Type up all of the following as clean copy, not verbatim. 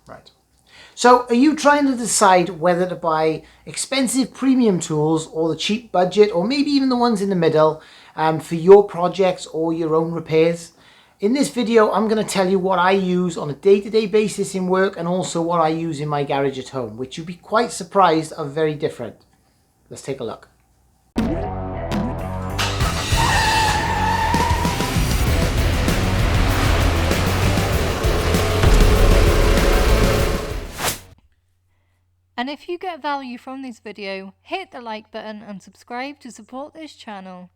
Right. So are you trying to decide whether to buy expensive premium tools or the cheap budget, or maybe even the ones in the middle, for your projects or your own repairs? In this video, I'm going to tell you what I use on a day-to-day basis in work, and also what I use in my garage at home, which you'd be quite surprised are very different. Let's take a look. And if you get value from this video, hit the like button and subscribe to support this channel.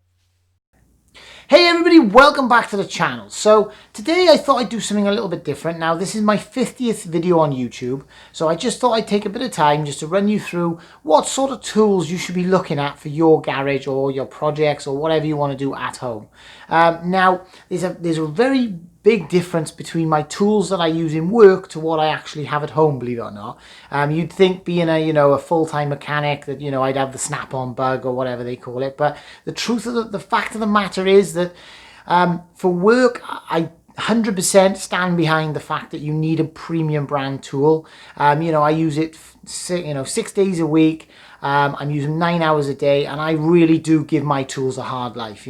Hey everybody, welcome back to the channel. So today I thought I'd do something a little bit different. Now this is my 50th video on YouTube, so I just thought I'd take a bit of time just to run you through what sort of tools you should be looking at for your garage or your projects or whatever you want to do at home. Now there's a very big difference between my tools that I use in work to what I actually have at home, believe it or not. You'd think, being a full-time mechanic, that I'd have the snap-on bug or whatever they call it, but the truth of the fact of the matter is that for work, I 100% stand behind the fact that you need a premium brand tool. I use it 6 days a week. I'm using 9 hours a day, and I really do give my tools a hard life.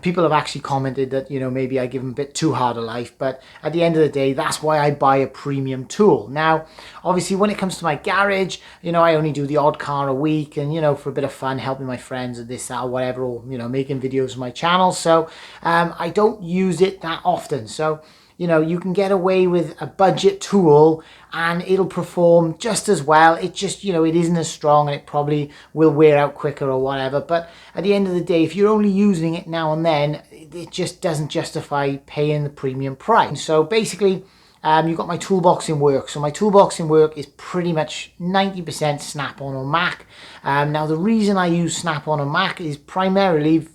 People have actually commented that maybe I give them a bit too hard a life, but at the end of the day, that's why I buy a premium tool. Now obviously when it comes to my garage, I only do the odd car a week, and for a bit of fun, helping my friends with this, that, or whatever, or making videos on my channel. So I don't use it that often. So you can get away with a budget tool and it'll perform just as well. It just, it isn't as strong, and it probably will wear out quicker or whatever. But at the end of the day, if you're only using it now and then, it just doesn't justify paying the premium price. So basically, you've got my toolbox in work. So my toolbox in work is pretty much 90% Snap-on or Mac. Now the reason I use Snap-on or Mac is primarily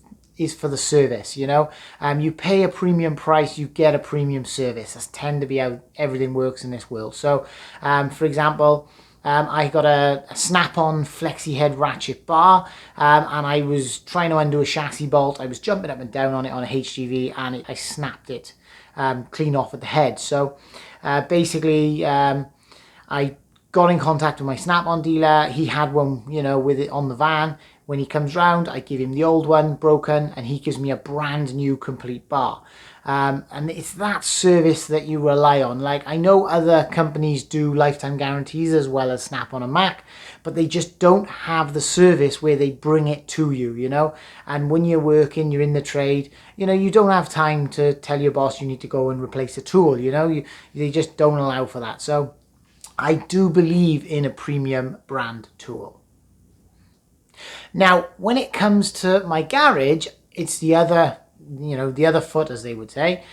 for the service. You pay a premium price, you get a premium service. That's tend to be how everything works in this world. So for example, I got a Snap-on flexi head ratchet bar, and I was trying to undo a chassis bolt. I was jumping up and down on it on a HGV, and I snapped it clean off at the head. So basically I got in contact with my Snap-on dealer. He had one with it on the van. When he comes round, I give him the old one broken, and he gives me a brand new complete bar. And it's that service that you rely on. Like, I know other companies do lifetime guarantees as well as Snap-on and Mac, but they just don't have the service where they bring it to you, And when you're working, you're in the trade, you don't have time to tell your boss you need to go and replace a tool, they just don't allow for that. So I do believe in a premium brand tool. Now, when it comes to my garage, it's the other foot, as they would say.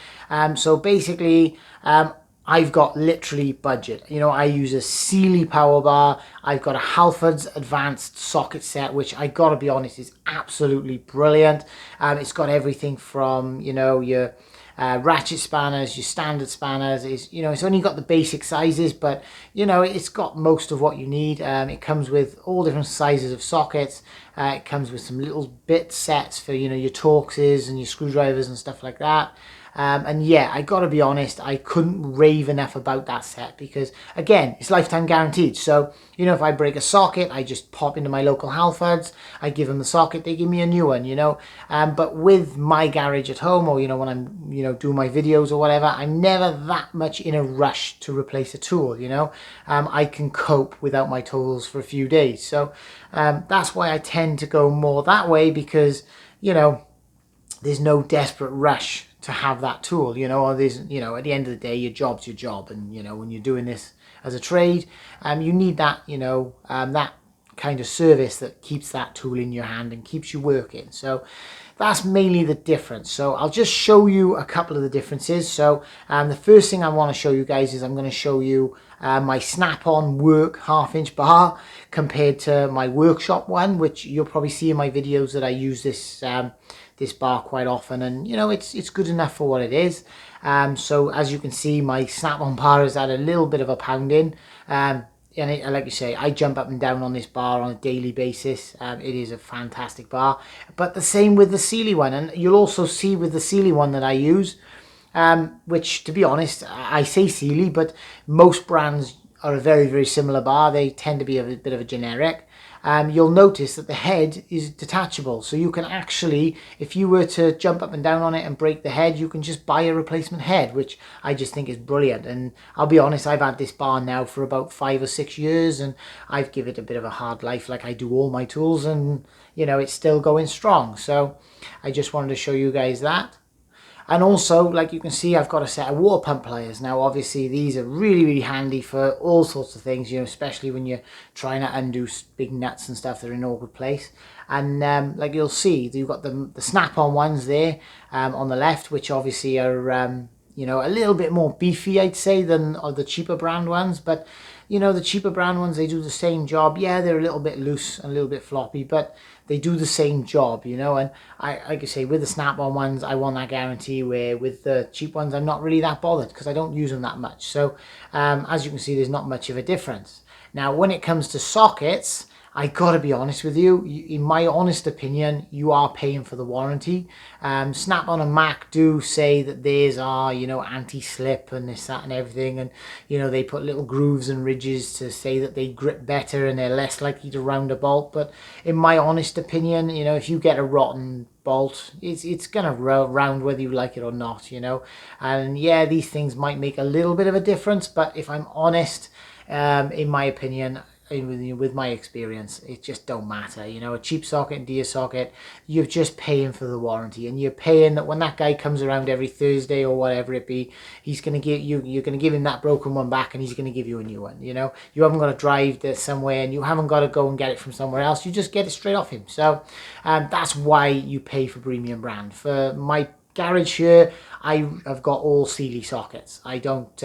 So basically, I've got literally budget. I use a Sealy power bar. I've got a Halfords advanced socket set, which I gotta be honest is absolutely brilliant. It's got everything from your ratchet spanners, your standard spanners. It's only got the basic sizes, but it's got most of what you need. It comes with all different sizes of sockets. It comes with some little bit sets for your Torxes and your screwdrivers and stuff like that. And yeah, I gotta be honest, I couldn't rave enough about that set, because again, it's lifetime guaranteed. So if I break a socket, I just pop into my local Halfords, I give them the socket, they give me a new one. But with my garage at home, or when I'm doing my videos or whatever, I'm never that much in a rush to replace a tool. I can cope without my tools for a few days. So that's why I tend to go more that way, because there's no desperate rush to have that tool, or there's, at the end of the day, your job's your job. And, when you're doing this as a trade, you need that, that kind of service that keeps that tool in your hand and keeps you working. So that's mainly the difference. So I'll just show you a couple of the differences. So the first thing I want to show you guys is I'm going to show you my Snap-on work 1/2-inch bar compared to my workshop one, which you'll probably see in my videos that I use this bar quite often, and it's good enough for what it is. So as you can see, my Snap-on bar has had a little bit of a pounding, and like you say, I jump up and down on this bar on a daily basis. It is a fantastic bar, but the same with the Sealy one. And you'll also see with the Sealy one that I use, which, to be honest, I say Sealy, but most brands are a very, very similar bar. They tend to be a bit of a generic. You'll notice that the head is detachable. So you can actually, if you were to jump up and down on it and break the head, you can just buy a replacement head, which I just think is brilliant. And I'll be honest, I've had this bar now for about 5 or 6 years, and I've given it a bit of a hard life like I do all my tools, and you know, it's still going strong. So I just wanted to show you guys that. And also, like you can see, I've got a set of water pump pliers. Now, obviously, these are really, really handy for all sorts of things, you know, especially when you're trying to undo big nuts and stuff that are in an awkward place. And like you'll see, you've got the snap-on ones there on the left, which obviously are, you know, a little bit more beefy, I'd say, than the cheaper brand ones. But, you know, the cheaper brand ones, they do the same job. Yeah, they're a little bit loose and a little bit floppy, but they do the same job, you know. And like I say, with the snap-on ones, I want that guarantee, where with the cheap ones, I'm not really that bothered because I don't use them that much. So as you can see, there's not much of a difference. Now, when it comes to sockets, I gotta be honest with you, in my honest opinion, you are paying for the warranty. Snap-on and Mac do say that theirs are, you know, anti-slip and this, that and everything, and you know, they put little grooves and ridges to say that they grip better and they're less likely to round a bolt. But in my honest opinion, you know, if you get a rotten bolt, it's gonna round whether you like it or not, you know. And yeah, these things might make a little bit of a difference, but if I'm honest, in my opinion, with my experience, it just don't matter. You know, a cheap socket and dear socket, you're just paying for the warranty, and you're paying that when that guy comes around every Thursday or whatever it be, he's going to give you, you're going to give him that broken one back, and he's going to give you a new one. You know, you haven't got to drive there somewhere, and you haven't got to go and get it from somewhere else. You just get it straight off him. So that's why you pay for premium brand. For my garage here, I've got all Sealy sockets. I don't,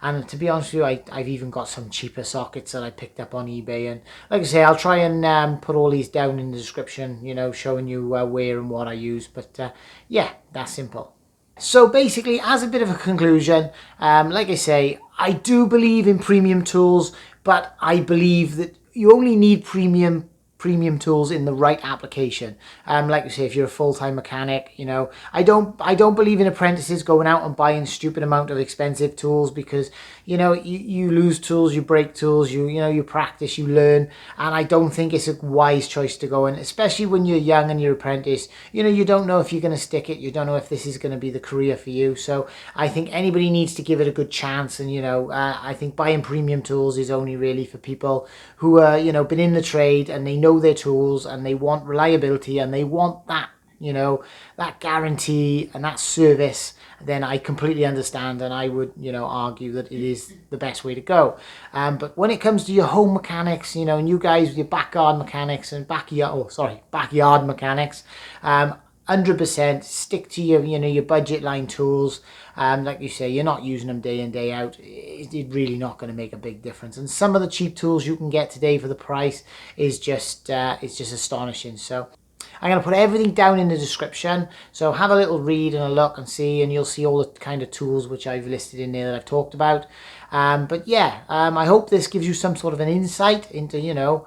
and to be honest with you, I've even got some cheaper sockets that I picked up on eBay. And like I say, I'll try and put all these down in the description, you know, showing you where and what I use. But yeah, that's simple. So basically, as a bit of a conclusion, like I say, I do believe in premium tools, but I believe that you only need premium tools in the right application. Like you say, if you're a full-time mechanic, you know, I don't believe in apprentices going out and buying stupid amount of expensive tools, because you know, you lose tools, you break tools, you know, you practice, you learn, and I don't think it's a wise choice to go in, especially when you're young and you're apprentice. You know, you don't know if you're going to stick it, you don't know if this is going to be the career for you. So I think anybody needs to give it a good chance. And you know, I think buying premium tools is only really for people who are, you know, been in the trade and they know their tools and they want reliability and they want that, you know, that guarantee and that service. Then I completely understand, and I would, you know, argue that it is the best way to go. But when it comes to your home mechanics, you know, and you guys with your backyard mechanics and backyard mechanics, 100% stick to your, you know, your budget line tools. Like you say, you're not using them day in, day out. It's really not going to make a big difference. And some of the cheap tools you can get today for the price is just it's just astonishing. So I'm going to put everything down in the description. So have a little read and a look and see, and you'll see all the kind of tools which I've listed in there that I've talked about. But yeah, I hope this gives you some sort of an insight into, you know,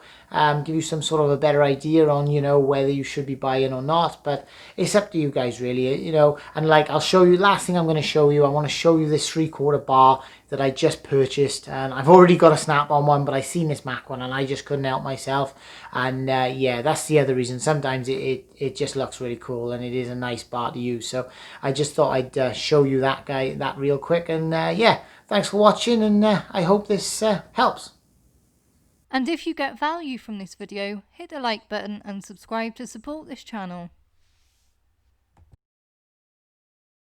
give you some sort of a better idea on, you know, whether you should be buying or not. But it's up to you guys really, you know. And like, I'll show you, last thing I'm going to show you, I want to show you this 3/4 bar that I just purchased. And I've already got a snap-on one, but I seen this Mac one and I just couldn't help myself. And yeah, that's the other reason. Sometimes it just looks really cool, and it is a nice bar to use. So I just thought I'd show you that real quick. And yeah, thanks for watching, and I hope this helps. And if you get value from this video, hit the like button and subscribe to support this channel.